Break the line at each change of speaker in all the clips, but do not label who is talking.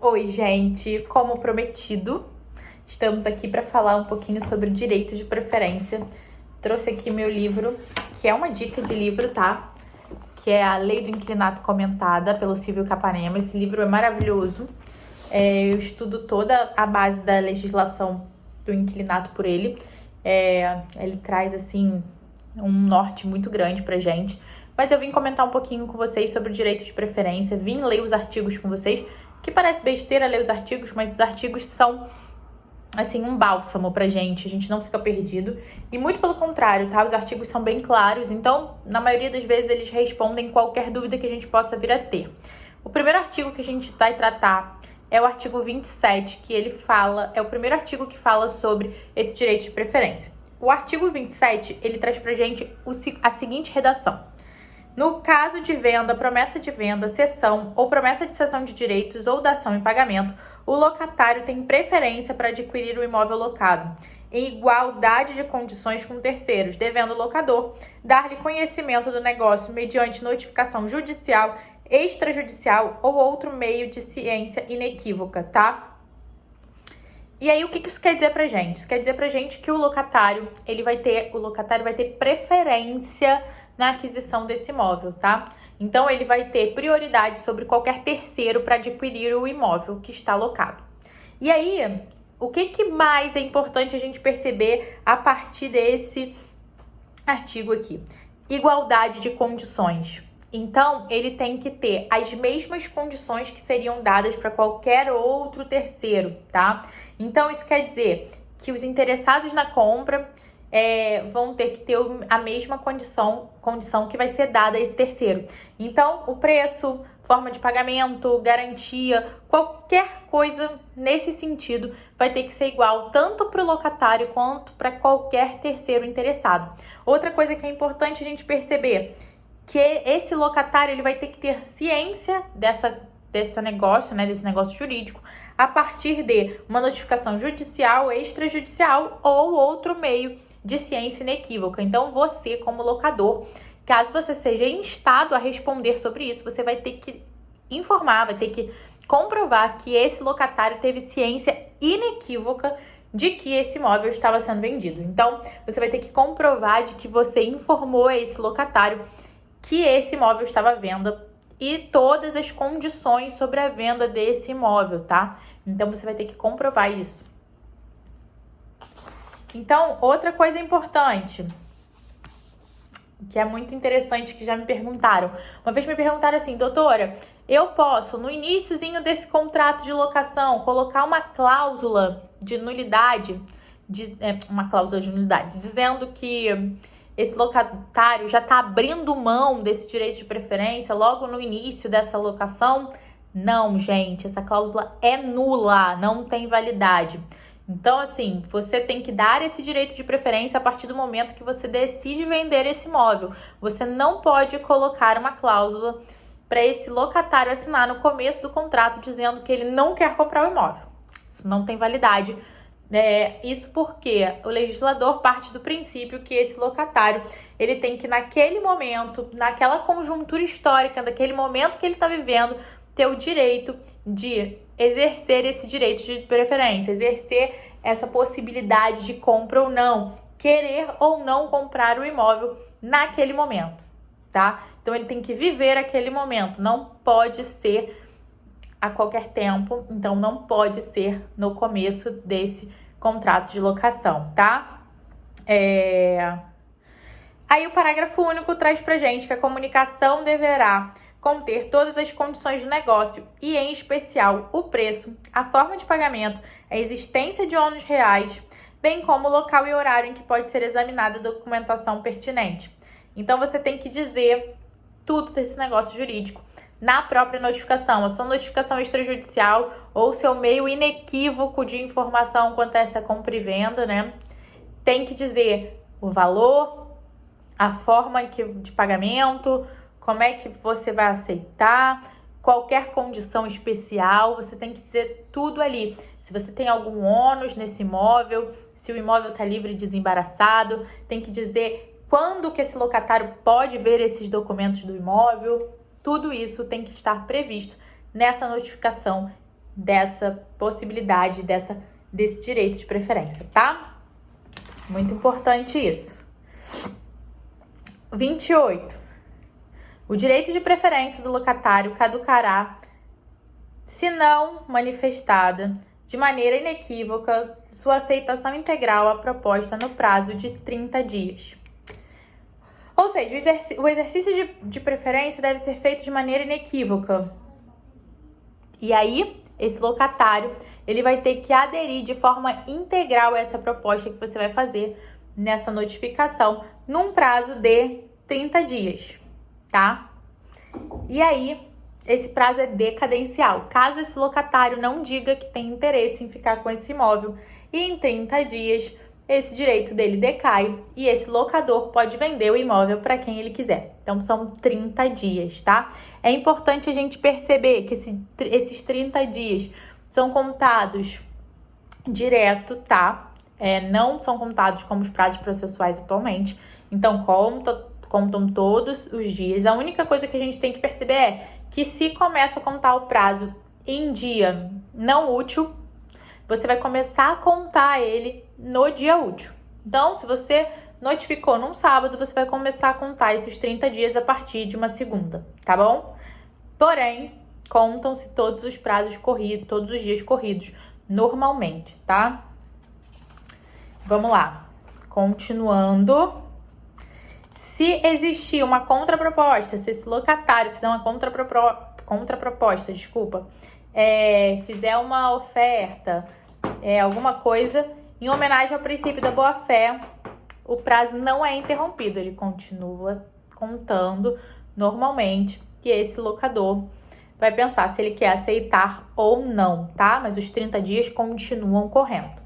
Oi, gente! Como prometido, estamos aqui para falar um pouquinho sobre direito de preferência. Trouxe aqui meu livro, que é uma dica de livro, tá? Que é A Lei do Inquilinato Comentada, pelo Silvio Capanema. Esse livro é maravilhoso. Eu estudo toda a base da legislação do inquilinato por ele. Ele traz, assim, um norte muito grande pra gente. Mas eu vim comentar um pouquinho com vocês sobre o direito de preferência. Vim ler os artigos com vocês, que parece besteira ler os artigos, mas os artigos são, assim, um bálsamo pra gente. A gente não fica perdido. E muito pelo contrário, tá? Os artigos são bem claros. Então, na maioria das vezes, eles respondem qualquer dúvida que a gente possa vir a ter. O primeiro artigo que a gente vai tratar é o artigo 27, que ele fala, é o primeiro artigo que fala sobre esse direito de preferência. O artigo 27, ele traz pra gente a seguinte redação. No caso de venda, promessa de venda, cessão ou promessa de cessão de direitos ou dação em pagamento, o locatário tem preferência para adquirir o imóvel locado, em igualdade de condições com terceiros, devendo o locador dar-lhe conhecimento do negócio mediante notificação judicial, extrajudicial ou outro meio de ciência inequívoca, tá? E aí, o que isso quer dizer pra gente? Isso quer dizer pra gente que o locatário vai ter preferência na aquisição desse imóvel, tá? Então, ele vai ter prioridade sobre qualquer terceiro para adquirir o imóvel que está locado. E aí, o que mais é importante a gente perceber a partir desse artigo aqui? Igualdade de condições. Então, ele tem que ter as mesmas condições que seriam dadas para qualquer outro terceiro, tá? Então, isso quer dizer que os interessados na compra vão ter que ter a mesma condição que vai ser dada a esse terceiro. Então, o preço, forma de pagamento, garantia, qualquer coisa nesse sentido vai ter que ser igual tanto para o locatário quanto para qualquer terceiro interessado. Outra coisa que é importante a gente perceber, que esse locatário ele vai ter que ter ciência desse negócio, né, desse negócio jurídico, a partir de uma notificação judicial, extrajudicial ou outro meio de ciência inequívoca. Então, você, como locador, caso você seja instado a responder sobre isso, você vai ter que informar, vai ter que comprovar que esse locatário teve ciência inequívoca de que esse imóvel estava sendo vendido. Então, você vai ter que comprovar de que você informou esse locatário que esse imóvel estava à venda e todas as condições sobre a venda desse imóvel, tá? Então, você vai ter que comprovar isso. Então, outra coisa importante, que é muito interessante, que já me perguntaram. Uma vez me perguntaram assim, doutora, eu posso, no iniciozinho desse contrato de locação, colocar uma cláusula de nulidade, dizendo que esse locatário já está abrindo mão desse direito de preferência logo no início dessa locação? Não, gente, essa cláusula é nula, não tem validade. Então, assim, você tem que dar esse direito de preferência a partir do momento que você decide vender esse imóvel. Você não pode colocar uma cláusula para esse locatário assinar no começo do contrato dizendo que ele não quer comprar o imóvel. Isso não tem validade. Isso porque o legislador parte do princípio que esse locatário ele tem que, naquele momento, naquela conjuntura histórica, naquele momento que ele está vivendo, ter o direito de exercer esse direito de preferência, exercer essa possibilidade de compra ou não, querer ou não comprar o imóvel naquele momento, tá? Então, ele tem que viver aquele momento, não pode ser a qualquer tempo, então não pode ser no começo desse contrato de locação, tá? Aí o parágrafo único traz pra gente que a comunicação deverá conter todas as condições do negócio e, em especial, o preço, a forma de pagamento, a existência de ônus reais, bem como o local e horário em que pode ser examinada a documentação pertinente. Então, você tem que dizer tudo desse negócio jurídico na própria notificação, a sua notificação extrajudicial ou seu meio inequívoco de informação quanto a essa compra e venda, né? Tem que dizer o valor, a forma de pagamento, como é que você vai aceitar, qualquer condição especial, você tem que dizer tudo ali. Se você tem algum ônus nesse imóvel, se o imóvel está livre e desembaraçado, tem que dizer quando que esse locatário pode ver esses documentos do imóvel. Tudo isso tem que estar previsto nessa notificação dessa possibilidade, desse direito de preferência, tá? Muito importante isso. 28. O direito de preferência do locatário caducará se não manifestada de maneira inequívoca sua aceitação integral à proposta no prazo de 30 dias. Ou seja, o exercício de preferência deve ser feito de maneira inequívoca. E aí, esse locatário, ele vai ter que aderir de forma integral a essa proposta que você vai fazer nessa notificação, num prazo de 30 dias, tá? E aí, esse prazo é decadencial. Caso esse locatário não diga que tem interesse em ficar com esse imóvel, e em 30 dias, esse direito dele decai e esse locador pode vender o imóvel para quem ele quiser. Então, são 30 dias, tá? É importante a gente perceber que esses 30 dias são contados direto, tá? Não são contados como os prazos processuais atualmente. Então, contam todos os dias. A única coisa que a gente tem que perceber é que se começa a contar o prazo em dia não útil, você vai começar a contar ele no dia útil. Então, se você notificou num sábado, você vai começar a contar esses 30 dias a partir de uma segunda, tá bom? Porém, contam-se todos os prazos corridos, todos os dias corridos, normalmente, tá? Vamos lá. Continuando. Se existir uma contraproposta, se esse locatário fizer uma contraproposta, fizer uma oferta, alguma coisa, em homenagem ao princípio da boa-fé, o prazo não é interrompido, ele continua contando normalmente, e esse locador vai pensar se ele quer aceitar ou não, tá? Mas os 30 dias continuam correndo.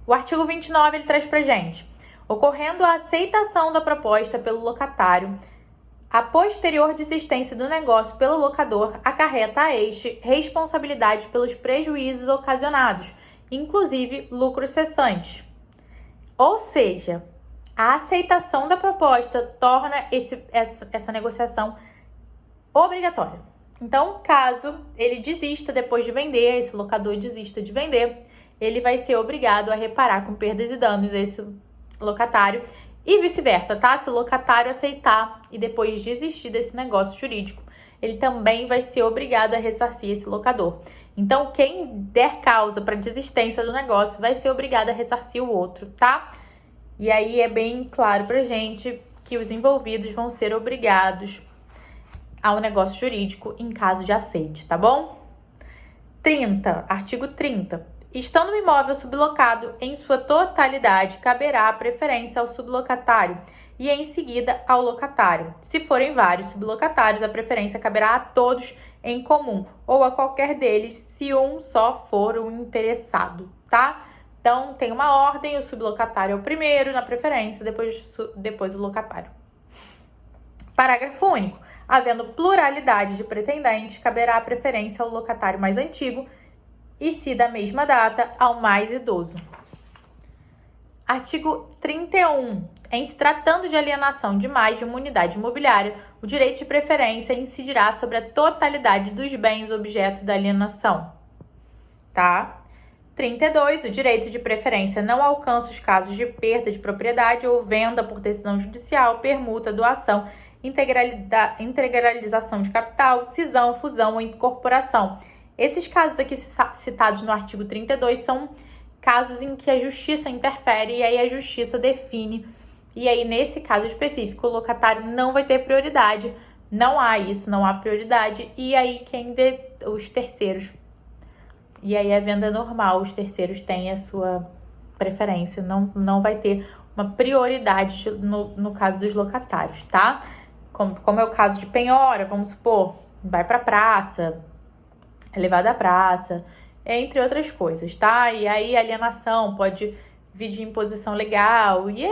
O artigo 29, ele traz pra gente: ocorrendo a aceitação da proposta pelo locatário, a posterior desistência do negócio pelo locador acarreta a este responsabilidade pelos prejuízos ocasionados, inclusive lucros cessantes. Ou seja, a aceitação da proposta torna essa negociação obrigatória. Então, caso ele desista depois de vender, esse locador desista de vender, ele vai ser obrigado a reparar com perdas e danos esse locatário e vice-versa, tá? Se o locatário aceitar e depois desistir desse negócio jurídico, ele também vai ser obrigado a ressarcir esse locador. Então, quem der causa para desistência do negócio vai ser obrigado a ressarcir o outro, tá? E aí é bem claro pra gente que os envolvidos vão ser obrigados ao negócio jurídico em caso de aceite, tá bom? 30, artigo 30. Estando o imóvel sublocado em sua totalidade, caberá a preferência ao sublocatário e, em seguida, ao locatário. Se forem vários sublocatários, a preferência caberá a todos em comum ou a qualquer deles, se um só for o interessado, tá? Então, tem uma ordem, o sublocatário é o primeiro na preferência, depois o locatário. Parágrafo único. Havendo pluralidade de pretendentes, caberá a preferência ao locatário mais antigo e, se da mesma data, ao mais idoso. Artigo 31. Em se tratando de alienação de mais de uma unidade imobiliária, o direito de preferência incidirá sobre a totalidade dos bens objeto da alienação. Tá? 32. O direito de preferência não alcança os casos de perda de propriedade ou venda por decisão judicial, permuta, doação, integralização de capital, cisão, fusão ou incorporação. Esses casos aqui citados no artigo 32 são casos em que a justiça interfere e aí a justiça define. E aí, nesse caso específico, o locatário não vai ter prioridade. Não há isso, não há prioridade. E aí, os terceiros. E aí, a venda normal, os terceiros têm a sua preferência. Não vai ter uma prioridade no caso dos locatários, tá? Como é o caso de penhora, vamos supor, vai para a praça, é levado à praça, entre outras coisas, tá? E aí, a alienação pode vir de imposição legal e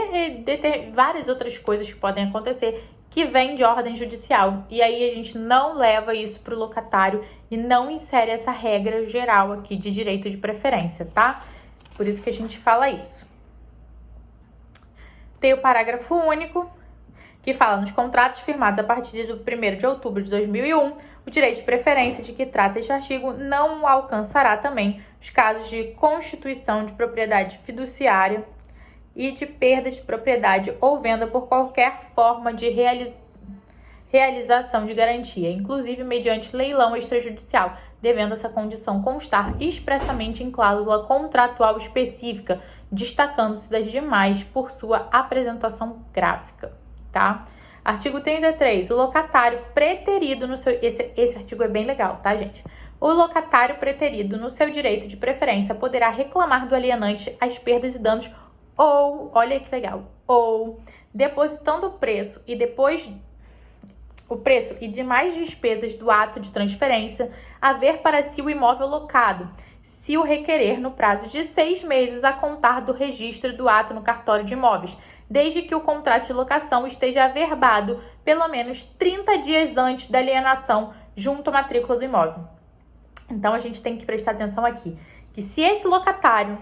várias outras coisas que podem acontecer que vêm de ordem judicial. E aí a gente não leva isso para o locatário e não insere essa regra geral aqui de direito de preferência, tá? Por isso que a gente fala isso. Tem o parágrafo único, que fala: nos contratos firmados a partir do 1º de outubro de 2001, O direito de preferência de que trata este artigo não alcançará também os casos de constituição de propriedade fiduciária e de perda de propriedade ou venda por qualquer forma de realização de garantia, inclusive mediante leilão extrajudicial, devendo essa condição constar expressamente em cláusula contratual específica, destacando-se das demais por sua apresentação gráfica, tá? Artigo 33. O locatário preterido no seu... Esse artigo é bem legal, tá, gente? O locatário preterido no seu direito de preferência poderá reclamar do alienante as perdas e danos ou, olha que legal, ou depositando o preço e demais despesas do ato de transferência, haver para si o imóvel locado, se o requerer no prazo de 6 meses a contar do registro do ato no cartório de imóveis, desde que o contrato de locação esteja averbado pelo menos 30 dias antes da alienação junto à matrícula do imóvel. Então, a gente tem que prestar atenção aqui, que se esse locatário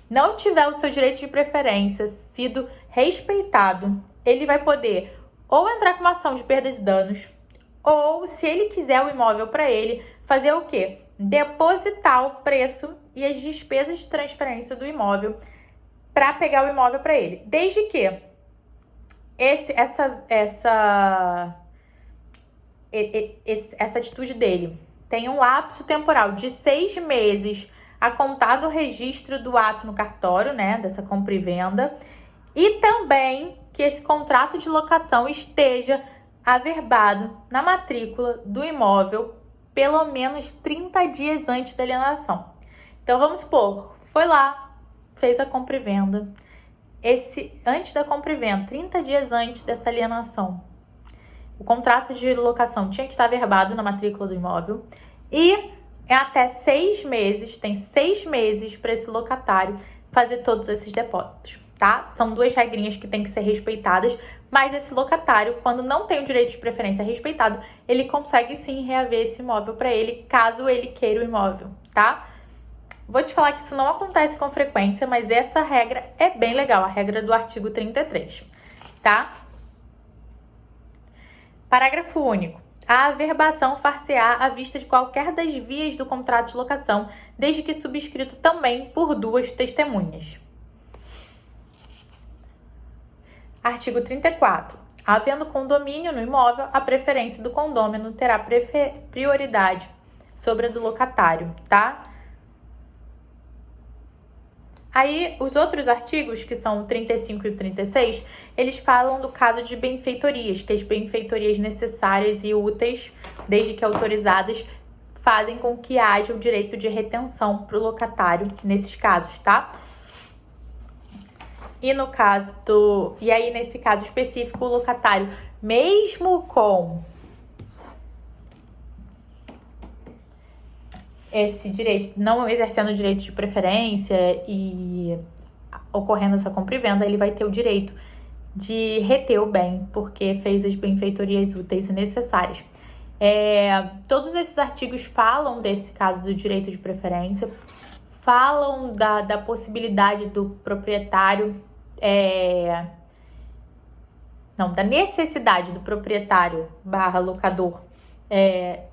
não tiver o seu direito de preferência sido respeitado, ele vai poder ou entrar com uma ação de perdas e danos, ou, se ele quiser o imóvel para ele, fazer o quê? Depositar o preço e as despesas de transferência do imóvel para pegar o imóvel para ele. Desde que essa atitude dele tem um lapso temporal de 6 meses a contar do registro do ato no cartório, né, dessa compra e venda, e também que esse contrato de locação esteja averbado na matrícula do imóvel pelo menos 30 dias antes da alienação. Então, vamos supor, foi lá, fez a compra e venda, antes da compra e venda, 30 dias antes dessa alienação, o contrato de locação tinha que estar averbado na matrícula do imóvel e é até 6 meses, tem 6 meses para esse locatário fazer todos esses depósitos, tá? São 2 regrinhas que têm que ser respeitadas, mas esse locatário, quando não tem o direito de preferência respeitado, ele consegue sim reaver esse imóvel para ele, caso ele queira o imóvel, tá? Vou te falar que isso não acontece com frequência, mas essa regra é bem legal, a regra do artigo 33, tá? Parágrafo único. A averbação far-se-á à vista de qualquer das vias do contrato de locação, desde que subscrito também por 2 testemunhas. Artigo 34. Havendo condomínio no imóvel, a preferência do condômino terá prioridade sobre a do locatário, tá? Aí, os outros artigos, que são o 35 e o 36, eles falam do caso de benfeitorias, que as benfeitorias necessárias e úteis, desde que autorizadas, fazem com que haja o direito de retenção para o locatário nesses casos, tá? E no caso nesse caso específico, o locatário, mesmo com esse direito, não exercendo o direito de preferência e ocorrendo essa compra e venda, ele vai ter o direito de reter o bem, porque fez as benfeitorias úteis e necessárias. Todos esses artigos falam desse caso do direito de preferência, falam da possibilidade do proprietário, da necessidade do proprietário / locador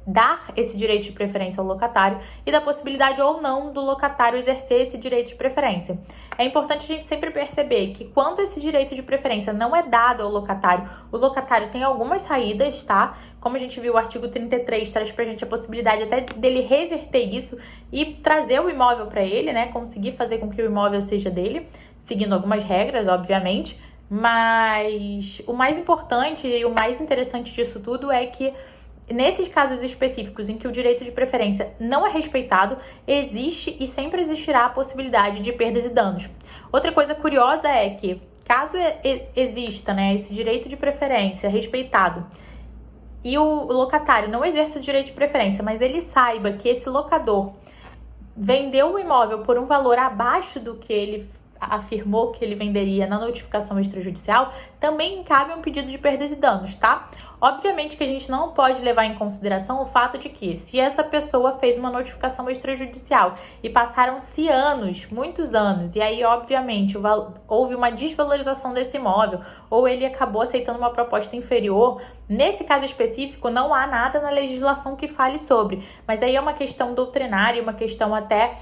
dar esse direito de preferência ao locatário e da possibilidade ou não do locatário exercer esse direito de preferência. É importante a gente sempre perceber que quando esse direito de preferência não é dado ao locatário, o locatário tem algumas saídas, tá? Como a gente viu, o artigo 33 traz pra gente a possibilidade até dele reverter isso e trazer o imóvel para ele, né? Conseguir fazer com que o imóvel seja dele, seguindo algumas regras, obviamente. Mas o mais importante e o mais interessante disso tudo é que nesses casos específicos em que o direito de preferência não é respeitado, existe e sempre existirá a possibilidade de perdas e danos. Outra coisa curiosa é que, caso exista, né, esse direito de preferência respeitado e o locatário não exerce o direito de preferência, mas ele saiba que esse locador vendeu o imóvel por um valor abaixo do que ele afirmou que ele venderia na notificação extrajudicial, também cabe um pedido de perdas e danos, tá? Obviamente que a gente não pode levar em consideração o fato de que, se essa pessoa fez uma notificação extrajudicial e passaram-se anos, muitos anos, e aí, obviamente, houve uma desvalorização desse imóvel, ou ele acabou aceitando uma proposta inferior. Nesse caso específico, não há nada na legislação que fale sobre, mas aí é uma questão doutrinária, uma questão até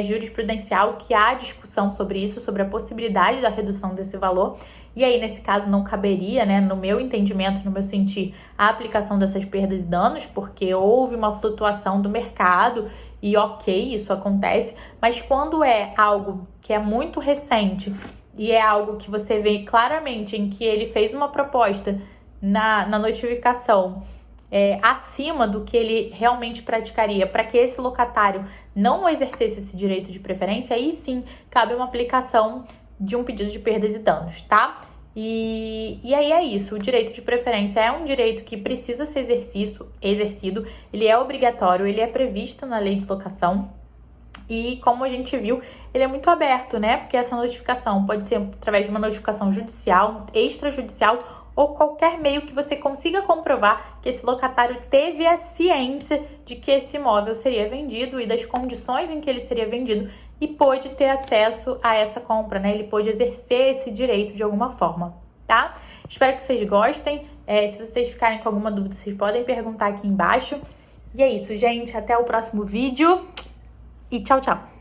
jurisprudencial, que há discussão sobre isso, sobre a possibilidade da redução desse valor. E aí, nesse caso, não caberia, né, no meu entendimento, no meu sentir, a aplicação dessas perdas e danos, porque houve uma flutuação do mercado e ok, isso acontece, mas quando é algo que é muito recente e é algo que você vê claramente em que ele fez uma proposta na notificação acima do que ele realmente praticaria para que esse locatário não exercesse esse direito de preferência, aí sim cabe uma aplicação de um pedido de perdas e danos, tá? E aí é isso, o direito de preferência é um direito que precisa ser exercido, ele é obrigatório, ele é previsto na lei de locação e, como a gente viu, ele é muito aberto, né? Porque essa notificação pode ser através de uma notificação judicial, extrajudicial ou qualquer meio que você consiga comprovar que esse locatário teve a ciência de que esse imóvel seria vendido e das condições em que ele seria vendido e pôde ter acesso a essa compra, né? Ele pôde exercer esse direito de alguma forma, tá? Espero que vocês gostem. Se vocês ficarem com alguma dúvida, vocês podem perguntar aqui embaixo. E é isso, gente. Até o próximo vídeo e tchau, tchau!